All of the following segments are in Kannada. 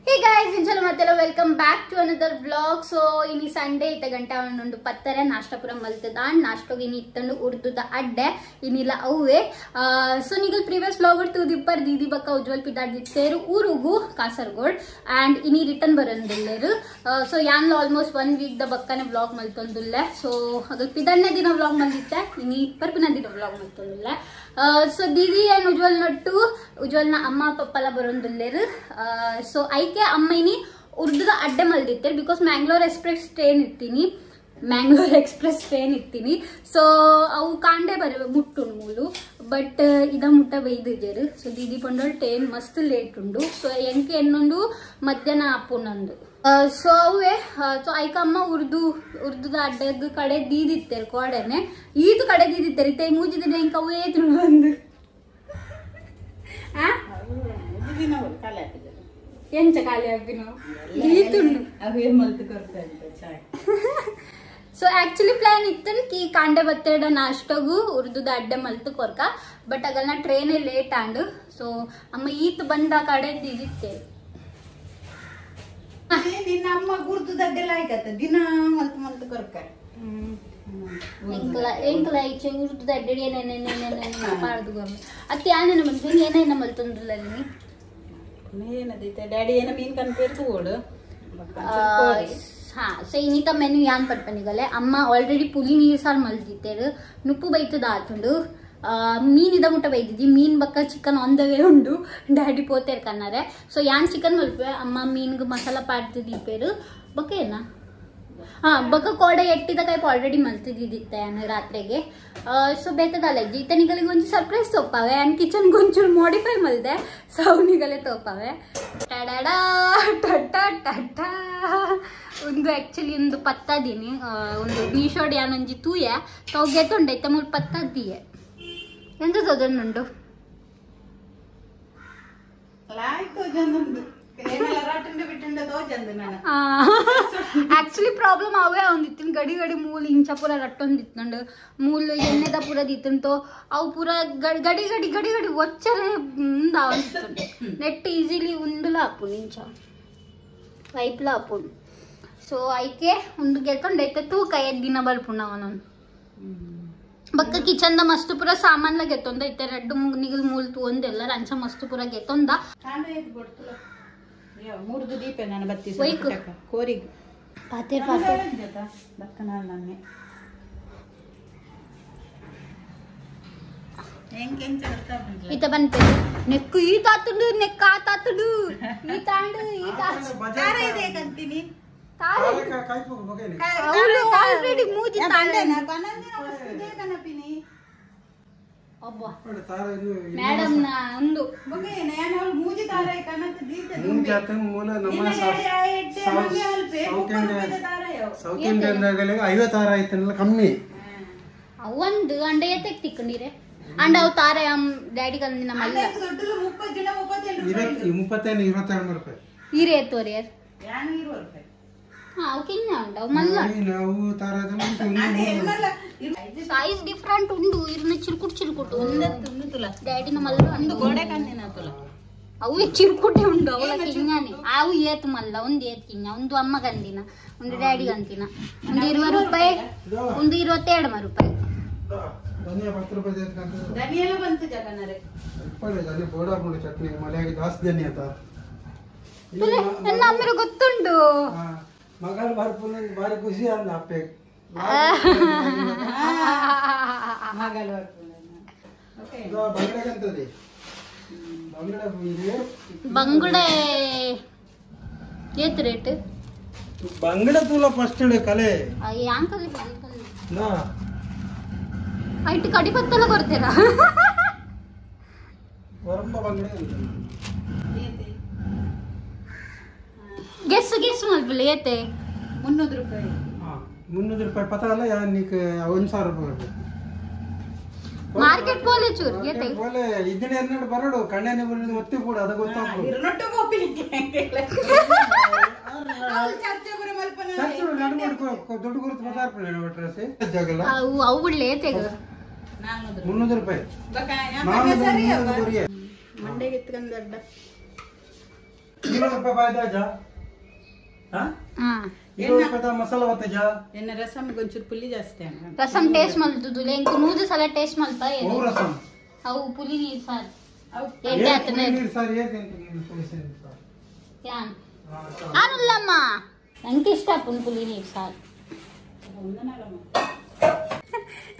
Hey guys, inshaallah matella welcome back to another vlog. So ini Sunday ita ganta ondu pattare nashtapuram maltada nashtoge ini ittandu urduda adde inila avve so nigal previous vlog urtu dippar didi bakka ujwal pidad ditteru urugu Kasaragod and ini return barandilleru so yanlo almost 1 week da bakkane vlog maltondulle so agal pidanne dina vlog malditte ini parpina dina vlog maltondulle so didi and ujwal na amma pappala barondulleru so aike amma ini urduda adde malditter because Mangalore Express train ittini so avu kande bare muttunu mulu but ida mutta beidu jeru so didi pondol train mast late undu so enke ennondu madhyana apunandu so avve so aike amma urduda adde kade didittere kodene idu kade didittere ittai mujide enka avve etunu bandu ha didina kale ಎಂಚ ಖಾಲಿ ಆಗ್ಬಿನೋ ಈತುಂಡು ಅವೇ ಮಲ್ತು ಕೊರ್ತಾ ಇದ್ದ ಚಾಯ್ ಸೊ ಆಕ್ಚುಲಿ ಪ್ಲಾನ್ ಇತ್ತನ್ ಕಿ ಕಾಂಡೆ ಬತ್ತೆಡ ನಾಷ್ಟಗು ಉರ್ದುದ ಅಡ್ಡೆ ಮಲ್ತು ಕೊರ್ಕ ಬಟ್ ಅಗಲ್ನ ಟ್ರೈನ್ ಲೇಟ್ ಆಂಡು ಸೊ ಅಮ್ಮ ಈತ್ ಬಂದ ಕಡೆ ದಿದಿತ್ತೆ ನಿನ್ನ ಅಮ್ಮ ಉರ್ದುದ ಅಡ್ಡೆ ಲಾಯ್ಕತ್ತ ದಿನ ಮಲ್ತು ಕೊರ್ಕ ಎಂಕಲ ಈಚೆ ಉರ್ದುದ ಅಡ್ಡೆ ಏನೇನೇನೇನೇನೇ ಮಾಡ್ದು ಅತ್ತೆ ಯಾನೇನ ಬಂದು ಏನೇನ ಮಲ್ತಂದ್ರಲ್ಲ ನೀ डैडी ಏನ ಮೀನ್ ಕನ್ಪೇರ್ತು ಓಡು हाँ सो इनिका मेन्यू यान पट्पनिगले अम्म ऑलरेडी पुली नीर सार मल्दित्तेरु नुप्पु बैतु दातुंडु मीन इद मुट्ट बैदिद्दि मीन बक्क चिकन ऑन द वे उंडु डैडी पोतेर कन्नारे सो यान चिकन मल्पे अम्म मीन गु मसाला पाड्तु दीपेरु बक्क एना हाँ बक्क कोडे एट्टिद कೈಪ್ ऑलरेडी मल्तिदित्ते यान रात्रेगे सो बेतदाले जीतनिगले ಒಂಚ ಸರ್ಪ್ರೈಸ್ ತೋಪಾವೆ ಅಂಡ್ ಕಿಚನ್ ಗೊಂಚು ಮಾಡಿಫೈ ಮಲ್ದೆ ಸೌನಿಗಲೆ ತೋಪಾವೆ ಟಡಡಾ ಟಟ ಟಟ ಒಂದು ಆಕ್ಚುಲಿ ಒಂದು ಪತ್ತದಿನಿ ಒಂದು ಮೀಶೋಡ್ ಯಾನಂಜಿ ತೂಯೆ ತೋಗೆ ತೊಂಡೈತೆ ಮೂರು ಪತ್ತದಿಯೆ ಎಂತ ತೋದನ್ನುಂಡು ಲಾಯ್ಕೋ ಜನಂದು ಆಕ್ಚುಲಿ ಪ್ರಾಬ್ಲಮ್ ಅವೇ ಒಂದಿತ್ತಿನ ಗಡಿ ಗಡಿ ಮೂಲ ಇಂಚ ಪೂರ ರಟ್ಟೊಂದಿತ್ತಂಡು ಮೂಲ ಎಣ್ಣೆದ ಪೂರ ದಿತ್ತಂತೋ ಅವು ಪೂರ ಗಡಿ ಗಡಿ ಗಡಿ ಗಡಿ ಒಚ್ಚರೆ ಮುಂದಾವಂತಿತ್ತಂಡು ನೆಟ್ ಈಸಿಲಿ ಉಂಡುಲ ಅಪ್ಪು ಇಂಚ ಪೈಪ್ಲ ಅಪ್ಪು ಸೊ ಐಕೆ ಒಂದು ಗೆತ್ತೊಂಡೈತೆ ತೂಕ ದಿನ ಬಲ್ಪುಣ್ಣ ಅವನೊಂದು बक्क किचन द मस्त पूरा सामान ला घेतोंदा इते रेड निगल मूल तू ಒಂದೆಲ್ಲ ರಂಚ ಮಸ್ತ್ ಪೂರ घेतोंदा ಕಾಂಡೆ ಏತ್ ಬಡ್ತಲ ಯಾ ಮೂರ್ದು ದೀಪೆ ನಾನು ಬತ್ತಿ ಸಟಕ ಕೋರಿಗ್ ಪಾತೆ ಪಾತೆ ಜತ ಬಕ್ಕನ ನನ್ನೆ ಎಂಕೆಂಚ ಬರ್ತಾ ಬಂತ ಇತ ಬಂತೆ ನೆಕ್ಕು ಈ ತಾತುಡು ನೆಕ್ಕ ಆ ತಾತುಡು ಈ ತಾಂಡು ಈ ತಾತು ಕಾರ ಇದೆ ಕಂತಿನಿ ತಾಳೆ ಕೈಪು ಬಗೆನೆ ಅವಳು ಆಲ್ರೆಡಿ ಮೂಜಿ ತಾಳೆ ನಾ ಬನಂದಿನ ವಸ್ತುದೆ ಕನಪಿನಿ ಅಬ್ಬ ತಾರ ಇದು ಮೇಡಂ ನಾ ಒಂದು ಬಗೆನೆ ನಾನು ಅವಳು ಮೂಜಿ ತಾರೆ ಕನತ ದೀತೆ ಮೂಜಿ ಆತ ಮೂಲ ನಮ್ಮ ಸೌತ್ ಇಂಡಿಯನ್ ದಾಗಲೆ 50 ತಾರ ಐತನಲ್ಲ ಕಮ್ಮಿ ಒಂದು ಅಂಡೆ ಎತ್ತಕ್ಕೆ ತಿಕ್ಕೊಂಡಿರೆ ಅಂಡ ಅವು ತಾರೆ ಡ್ಯಾಡಿ ಕಂದಿನ ಮಲ್ಲ ದೊಡ್ಡಲು 30 ಜನ 32 ರೂಪಾಯಿ ಈರೆ ತೋರಿ ಯಾರು 20 ರೂಪಾಯಿ ಹಾ ಓಕೆ ಅವು ಮಲ್ಲ ನಾವು ತಾರದ ಸೈಜ್ ಡಿಫರೆಂಟ್ ಉಂಡು ಇರ್ನ ಚಿರ್ಕುಟ್ ತುಂಡುತುಲ ಡ್ಯಾಡಿನ ಮಲ್ಲ ಒಂದು ಗೋಡೆ ಕಂದಿನ ತುಲ ಅವು ಚಿರ್ಕುಟೆ ಉಂಡು ಅವಳ ಕಿಂಗಾನೆ ಅವು ಏತ್ ಮಲ್ಲ ಒಂದು ಏತ್ ಕಿಂಗ ಒಂದು ಅಮ್ಮ ಗಂದಿನ ಒಂದು ಡ್ಯಾಡಿ ಗಂತಿನ ಒಂದು 20 ರೂಪಾಯಿ ಒಂದು 22 ರೂಪಾಯಿ ಧನಿಯಾ 10 ರೂಪಾಯಿ ದೇಕಂತ ಧನಿಯಾ ಎಲ್ಲ ಬಂತು ಜಗನರೆ ಇಪ್ಪಳೆ ಧನಿಯಾ ಬೋಡಾ ಪುಡಿ ಚಟ್ನಿ ಮಳೆಯಾಗಿ ಜಾಸ್ತಿ ಧನಿಯಾ ತಾ ನನ್ನ ಅಮ್ಮರು ಗೊತ್ತುಂಡು ಮಗಳು ಬರ್ಪುನ ಬಾರಿ ಖುಷಿ ಆದ ಅಪ್ಪೆ ಮಗಳು ಬರ್ಪುನ ಓಕೆ ಇದು ಬಂಗಡಗಂತದೆ ಬಂಗುಡೆ ಏತ್ ರೇಟ್ ಬಂಗಡ ತುಲ ಫಸ್ಟ್ ಕಲೆ ಯಾಂಕಲ್ ನಾ ಐಟ್ ಕಡಿ ಪತ್ತಲ್ಲ ಕೊಡ್ತೀರಾ ವರಂಬ ಬಂಗಡ ಗೆಸ್ ಮಲ್ಪಲ್ಲ ಏತೆ 300 ರೂಪಾಯಿ 300 ರೂಪಾಯಿ ಪತ ಅಲ್ಲ ಯಾ ನೀಕ 1000 ರೂಪಾಯಿ ಮಾರ್ಕೆಟ್ ಪೋಲೆ ಚೂರ್ ಏತೆ ಪೋಲೆ ಇದನ್ನ ಎರಡು ಬರಡು ಕಣ್ಣನೆ ಬರಡು ಒತ್ತಿ ಕೂಡ ಅದು ಗೊತ್ತಾಗ್ತದೆ ಇರನೊಟ್ಟು ಕೋಪಿಲಿಕ್ಕೆ ನಾವು ಚರ್ಚೆ ಬರ ಮಲ್ಪನ ಚರ್ಚೆ ನಡುವ ದೊಡ್ಡ ಗುರುತು ಬದಾರ್ಪಣೆ ನೋಟ್ರಸೆ ಜಾಗಲ್ಲ ಅವು ಬಿಡ್ಲೆ ಏತೆಗ 300 ರೂಪಾಯಿ ಬಕ ನಾನು ಸರಿ ಮಂಡೆಗೆ ಮಂಡೆಗೆ ಎತ್ಕೊಂಡ ₹20 ಪಾಯ್ದ ಅಜ್ಜ ₹20 ಮಸಾಲ ಬತ್ತಜ್ಜ ಎನ್ನ ರಸಂ ಗೊಂಚೂರು ಪುಲಿ ಜಾಸ್ತಿ ರಸಂ ಟೇಸ್ಟ್ ಮಲ್ತುದುಲೆ ಇಂಕು 100 ಸಲ ಟೇಸ್ಟ್ ಮಲ್ಪ ಓ ರಸಂ ಅವು ಪುಲಿ ನೀರು ಸಾರು ಅವು ಎಡ್ಡೆ ಆತನೆ ನೀರು ಸಾರು ಏಕೆಂತ ನೀನು ಪುಲಿಸೆ ಯಾನ್ ಆನುಲ್ಲಮ್ಮ ನಂಗೆ ಇಷ್ಟ ಪುಲಿ ನೀರು ಸಾರು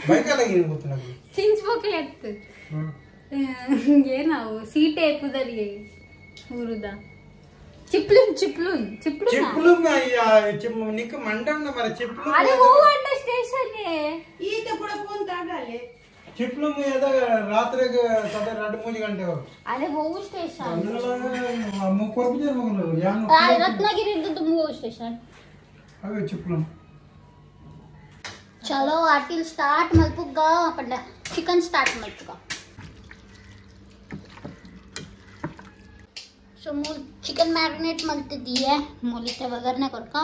ಬೈಕಲ್ಲ ಏನು ಗೊತ್ತು ನನಗೆ ಚಿಂಚ್ಬೋಕ್ಲೆ ಎತ್ತು ಏನಾವು ಸೀಟೆ ಎಪ್ಪುದರಿ ಊರುದ ಚಿಪ್ಲುನ್ ಚಿಪ್ಲುನ್ ಚಿಪ್ಲುನ್ ಚಿಪ್ಲುಂ ನಿಕ್ಕ ಮಂಡಣ್ಣ ಮರ ಚಿಪ್ಲುಂ ಅರೆ ಹೋಗಂಡ ಸ್ಟೇಷನ್ ಈತ ಕೂಡ ಫೋನ್ ತಾಗಲೆ ಚಿಪ್ಲುಂ ಎದಾಗ ರಾತ್ರಿಗೆ ಸದ 2-3 ಗಂಟೆ ಅರೆ ಹೋಗು ಸ್ಟೇಷನ್ ಕೊರ್ಬಿಜರ್ ಮಗಲು ಯಾನು ರತ್ನಗಿರಿ ಇದ್ದದ್ದು ಹೋಗು ಸ್ಟೇಷನ್ ಅವೇ ಚಿಪ್ಲುಂ ಚಲೋ ಆಟಿಲ್ ಸ್ಟಾರ್ಟ್ ಮಲ್ಪುಗ ಪಂಡ ಚಿಕನ್ ಸ್ಟಾರ್ಟ್ ಮಲ್ಪುಗ ಸೊ ಮೂಲ್ ಚಿಕನ್ ಮ್ಯಾರಿನೇಟ್ ಮಲ್ತಿದ್ದೀಯ ಮೂಲಿತೆ ಒಗ್ಗರಣೆ ಕೊಡ್ಕ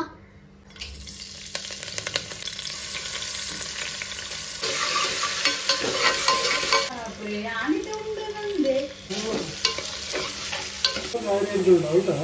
ಹೌದಾ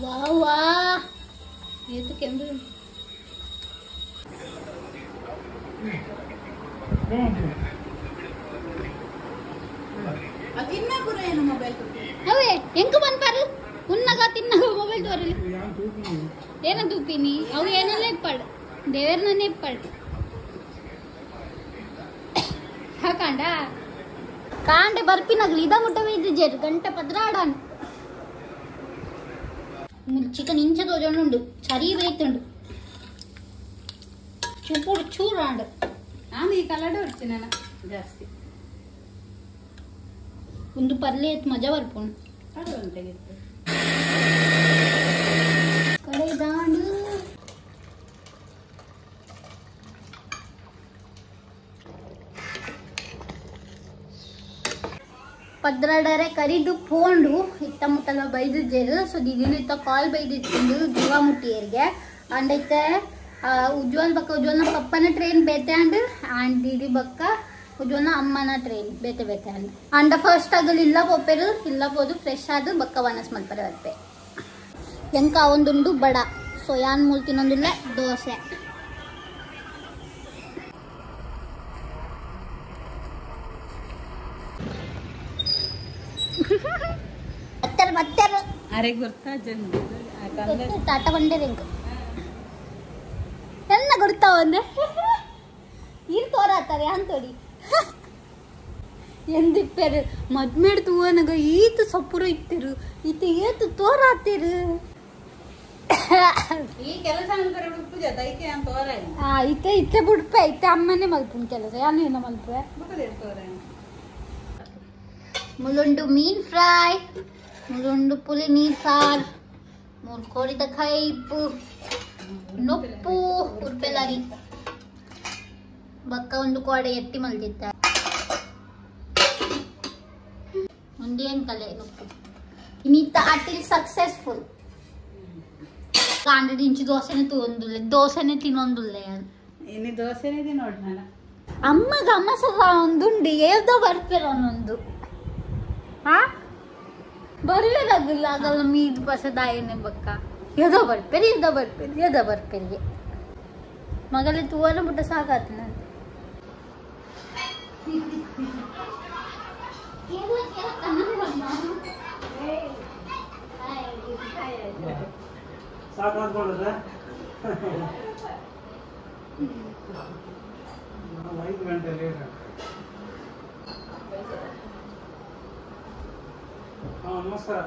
वाह वाह ये तो कैमरे ಅದಿನ್ನ ಕೂಡ ಏನು ಮೊಬೈಲ್ ಅವೇ ಎಂಕು ಬಂತಾರು ಉನ್ನಗ ತಿನ್ನಗ ಮೊಬೈಲ್ ತೋರಲಿ ಏನ ದೂಪಿನಿ ಅವು ಏನಲ್ಲ ಇಪ್ಪಡ್ ದೇವರನ್ನೇ ಇಪ್ಪಡ್ ಹಾಕಂಡ ಕಾಂಡೆ ಬರ್ಪಿನಗ್ಲಿ ಇದ ಮುಟ್ಟವೆ ಇದ್ದಿಜೇರು ಗಂಟೆ ಪದ್ರಾಡನ್ ಚಿಕನ್ ಇಂಚ ತೋಜೊಂಡು ಚರಿ ಬೇಯ್ತುಂಡು ಚೂಪುಡು ಚೂರಾಂಡು ನಾನು ಈ ಕಲಡ ಹೊಡ್ತೀನಿ ನಾನು ಜಾಸ್ತಿ ಒಂದು ಪರ್ಲೆ ಎತ್ ಮಜಾ ಬರ್ಪುಂಡು ಅದು ಒಂದಾಗಿತ್ತು ಕಡೆ ದಾಂಡು ಪದ್ರಾಡರೆ ಕರಿದು ಪೋಂಡು ಇತ್ತ ಮುಟ್ಟಲ ಬೈದಿದ್ದೇರು ಸೊ ದಿನ ಇತ್ತ ಕಾಲ್ ಬೈದಿತ್ತು ಜೀವ ಮುಟ್ಟಿಯರಿಗೆ ಅಂಡ್ ಐತೆ ಉಜ್ವಲ್ ಬಕ್ಕ ಉಜ್ವಲ್ನ ಪಪ್ಪನ ಟ್ರೈನ್ ಬೇತೆ ಅಂಡ್ ದೀದಿ ಬಕ್ಕ ಉಜ್ವಲ್ನ ಅಮ್ಮನ ಟ್ರೈನ್ ಬೇತೆ ಬೇತೆ ಅಂಡ ಫಸ್ಟ್ ಆಗಲು ಇಲ್ಲ ಪೋಪೆರು ಇಲ್ಲ ಪೋದು ಫ್ರೆಶ್ ಆದ ಬಕ್ಕ ವನಸ್ ಮಲ್ಪರೆ ಬರ್ಪೆ ಎಂಕ ಒಂದುಂಡು ಬಡ ಸೊ ಯಾನ್ ಮೂಲ್ ತಿನ್ನೊಂದಿಲ್ಲ ದೋಸೆ ಅರೆ ಗೊತ್ತಾ ಜಲ್ದಿ ಟಾಟಾ ಬಂಡೆ ರಿಂಗ್ ಎಲ್ಲ ಗುರ್ತಾವ ಅಂದ್ರೆ ಇಲ್ಲಿ ತೋರಾತಾರೆ ಅಂತೋಡಿ ಎಂದಿಪ್ಪೇರು ಮದ್ಮೇಡ್ ತೂವನಗ ಈತ ಸಪುರ ಇತ್ತಿರು ಈತ ಏತು ತೋರಾತಿರು ಈ ಕೆಲಸ ಅಂದ್ರೆ ಪೂಜೆ ದೈಕೆ ಅಂತ ತೋರ ಇತ್ತೆ ಇತ್ತೆ ಬಿಡ್ಪೆ ಇತ್ತೆ ಅಮ್ಮನೇ ಮಲ್ಪುನ್ ಕೆಲಸ ಯಾನು ಏನೋ ಮಲ್ಪೆ ತೋರ ಮುಲುಂಡು ಮೀನ್ ಫ್ರೈ ಮುಲುಂಡು ಪುಲಿ ನೀರ್ ಸಾರ್ ಮೂರು ಕೋಡಿದ ಕೈಪು ನೊಪ್ಪು ಉರ್ಪೆಲಾರಿ ಬಕ್ಕ ಒಂದು ಕೋಡೆ ಎತ್ತಿ ಮಲ್ದಿದ್ದ ಒಂದೇನ್ ಕಲೆ ನೊಪ್ಪು ಇನ್ನಿತ್ತ ಅಟಿಲ್ ಸಕ್ಸೆಸ್ಫುಲ್ 100 ಇಂಚು ದೋಸೆನೆ ತಗೊಂಡುಲ್ಲೆ ದೋಸೆನೆ ತಿನ್ನೊಂದುಲ್ಲೆ ಇನ್ನು ದೋಸೆನೇ ನೋಡಿ ನಾನು ಅಮ್ಮಗ ಅಮ್ಮ ಸಹ ಒಂದುಂಡು ಏವ್ದೋ ಬರ್ಪೆರ ಒಂದೊಂದು ಹಾ ಬರ್ಲೇದಾಗಿಲ್ಲ ಆಗಲ್ಲ ಮೀದ್ ಬಸದಾಯನೆ ಬಕ್ಕ ಎದೋ ಬರ್ಪೇರಿ ಎದೋ ಬರ್ಪೇರಿಗೆ ಮಗಲೇ ತೂವನ ಬಿಟ್ಟ ಸಾಕಾತ ನಾನು ಸಾಕಾಗ್ಬೋದ 5 ಗಂಟೆ ಲೇಟ್ ನಮಸ್ಕಾರ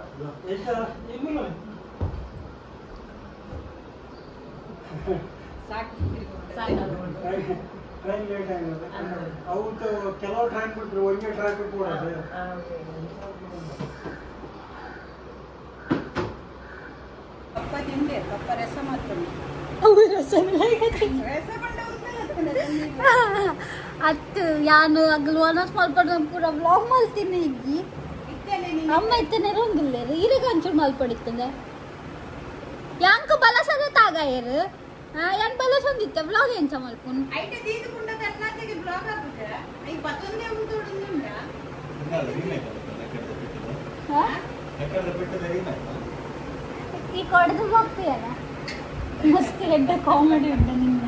ಟ್ರೈನ್ ಲೇಟ್ ಆಗಿದೆ ಅವ್ರು ಕೆಲವು ಟ್ರೈನ್ ಬಿಟ್ರು ಒಂದೇ ಟ್ರಾಫಿಕ್ ಕೂಡ ಪಪ್ಪ ತಿಂದೆ ಪಪ್ಪ ರಸ ಮಾತ್ರ ಅವು ರಸ ಅತ್ತು ಯಾನು ಅಗ್ಲು ಒನಸ್ ಮಲ್ಪಡ ಪೂರ ವ್ಲಾಗ್ ಮಲ್ತೀನಿ ಇಗ್ಗಿ ಅಮ್ಮ ಇತ್ತನೆ ರಂಗಿಲ್ಲ ಇರಿಗೆ ಒಂಚೂರು ಮಲ್ಪಡಿತ್ತಂದೆ ಯಾಂಕ ಬಲಸದ ತಾಗಾಯರು ಯಾನ್ ಬಲಸ ಒಂದಿತ್ತೆ ವ್ಲಾಗ್ ಎಂಚ ಮಲ್ಪುನ್ ಐಟೆ ದೀದುಕೊಂಡ ಕರ್ನಾಟಕ ಬ್ಲಾಗ್ ಆಗುತ್ತೆ ಐ ಪತ್ತೊಂದೇ ಉಂಟೋಡಿಂದ ಈ ಕೊಡದು ಹೋಗ್ತೀಯಲ್ಲ ಮಸ್ತ್ ಹೆಡ್ಡ ಕಾಮಿಡಿ ಉಂಟು ನಿನ್ನ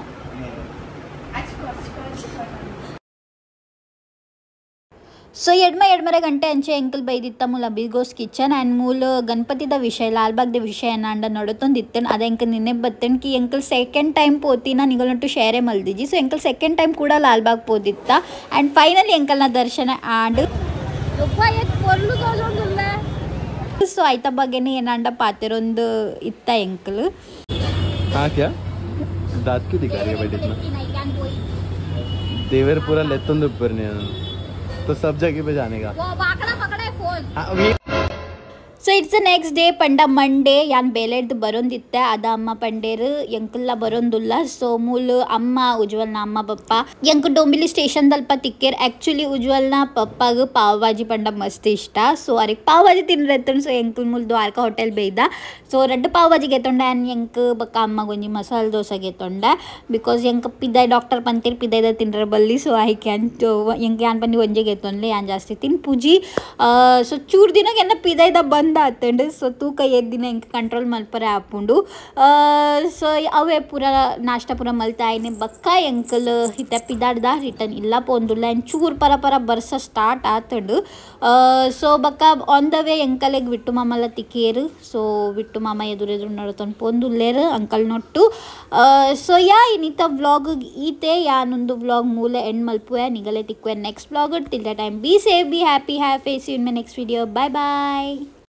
ಸೊ ಎಡ್ಮರೆ ಗಂಟೆ ಅಂಚೆ ಎಂಕಲ್ ಬೈದಿತ್ತ ಮೂಲ ಬಿಗೋಸ್ ಕಿಚನ್ ಆ್ಯಂಡ್ ಮೂಲ ಗಣಪತಿದ ವಿಷಯ ಲಾಲ್ಬಾಗ್ದ ವಿಷಯ ಅಂಡ ನಡತೊಂದಿತ್ತನ್ ಅದು ಎಂಕಲ್ ನಿನ್ನೆ ಬತ್ತನ್ ಕಿ ಎಂಕಲ್ ಸೆಕೆಂಡ್ ಟೈಮ್ ಪೋತಿನ ನಿಗಳೊಟ್ಟು ಶೇರೆ ಮಲ್ದಿಜಿ ಸೊ ಎಂಕಲ್ ಸೆಕೆಂಡ್ ಟೈಮ್ ಕೂಡ ಲಾಲ್ಬಾಗ್ ಪೋದಿತ್ತ ಆ್ಯಂಡ್ ಫೈನಲಿ ಎಂಕಲ್ನ ದರ್ಶನ ಆಂಡ್ ಸೊ ಆಯ್ತ ಬಗ್ಗೆನೇ ಏನಂಡ ಪಾತಿರೊಂದು ಇತ್ತ ಎಂಕಲ್ दांत क्यों दिखा रही है बेटी इतना देवर पूरा लेतुंद ऊपर नहीं तो सब जगह पे जाने का ಸೊ ಇಟ್ಸ್ ನೆಕ್ಸ್ಟ್ ಡೇ ಪಂಡ ಮಂಡೇ ಯಾನ್ ಬೇಲೆಡ್ದು ಬರೋಂದಿತ್ತೆ ಅದ ಅಮ್ಮ ಪಂಡೇರು ಎಂಕಲ್ಲ ಬರೋಂದಿಲ್ಲ ಸೊ ಮೂಲು ಅಮ್ಮ ಉಜ್ವಲ್ನ ಅಮ್ಮ ಪಪ್ಪ ಎಂಕ್ ಡೊಂಬಿಲಿ ಸ್ಟೇಷನ್ ದಲ್ಪ ತಿಕ್ಕೇರ್ ಆ್ಯಕ್ಚುಲಿ ಉಜ್ವಲ್ನ ಪಪ್ಪಾಗ ಪಾವ್ ಭಾಜಿ ಪಂಡ ಮಸ್ತ್ ಇಷ್ಟ ಸೊ ಅವ್ರಿಗೆ ಪಾವ್ ಭಾಜಿ ತಿನ್ರೆತ್ತಂಡು ಸೊ ಎಂಕಲ್ ಮೂಲ್ ದ್ವಾರಕಾ ಹೋಟೆಲ್ ಬೇಯ್ದ ಸೊ ರೆಡ್ ಪಾವ್ ಭಾಜಿ ಗೆತ್ತೊಂಡೆ ಆ್ಯಂಡ್ ಎಂಕ್ ಬಕ್ಕ ಅಮ್ಮ ಗೊಂಜಿ ಮಸಾಲೆ ದೋಸೆ ಗೆತ್ತೊಂಡೆ ಬಿಕಾಸ್ ಎಂಕ್ ಪಿದಾಯ್ ಡಾಕ್ಟರ್ ಪಂತೀರ್ ಪಿದಾಯ್ದ ತಿನ್ರ ಬಲ್ಲಿ ಸೊ ಐ ಕ್ಯಾನ್ ಎಂಕ್ ಯಾನ್ ಪಂದಿ ಒಂಜೆ ಗೆತ್ತೊಂಡ್ಲೆ ಯಾನ್ ಜಾಸ್ತಿ ತಿನ್ ಪೂಜಿ ಸೊ ಚೂರ್ ದಿನ ಎನ್ನ ಪಿದಾಯ್ದ ಬಂದ ಆತಂಡು ಸೊ ತೂಕ ಎದ್ದಿನ ಇಂಕ ಕಂಟ್ರೋಲ್ ಮಲ್ಪರೆ ಆಪುಂಡು ಸೊ ಅವೇ ಪೂರ ನಾಷ್ಟ ಪೂರ ಮಲ್ತಾಯಿನಿ ಬಕ್ಕ ಎಂಕಲ್ ಹಿತ ಪಿದಾಡ್ದ ರಿಟರ್ನ್ ಇಲ್ಲ ಪೋಂದುಲ್ಲ ಆ್ಯಂಡ್ ಚೂರ್ ಪರ ಬರ್ಸ ಸ್ಟಾರ್ಟ್ ಆತಂಡು ಸೊ ಬಕ್ಕ ಆನ್ ದ ವೇ ಎಂಕಲೆಗ್ ವಿಟ್ಟು ಮಾಮಲ್ಲ ತಿಕ್ಕೇರು ಸೊ ವಿಟ್ಟು ಮಾಮ ಎದುರು ನಡ್ತೊಂಡು ಪೋಂದುಲ್ಲೇರು ಅಂಕಲ್ ನೊಟ್ಟು ಸೊ ಯಾ ಇನ್ನಿತ ವ್ಲಾಗ್ ಈತೆ ಯಾನೊಂದು ವ್ಲಾಗ್ ಮೂಲ ಎಂಡ್ ಮಲ್ಪುವೆ ನಿಗಲೆ ತಿಕ್ಕುವೆ next vlog till the time be safe be happy have face in my next video bye bye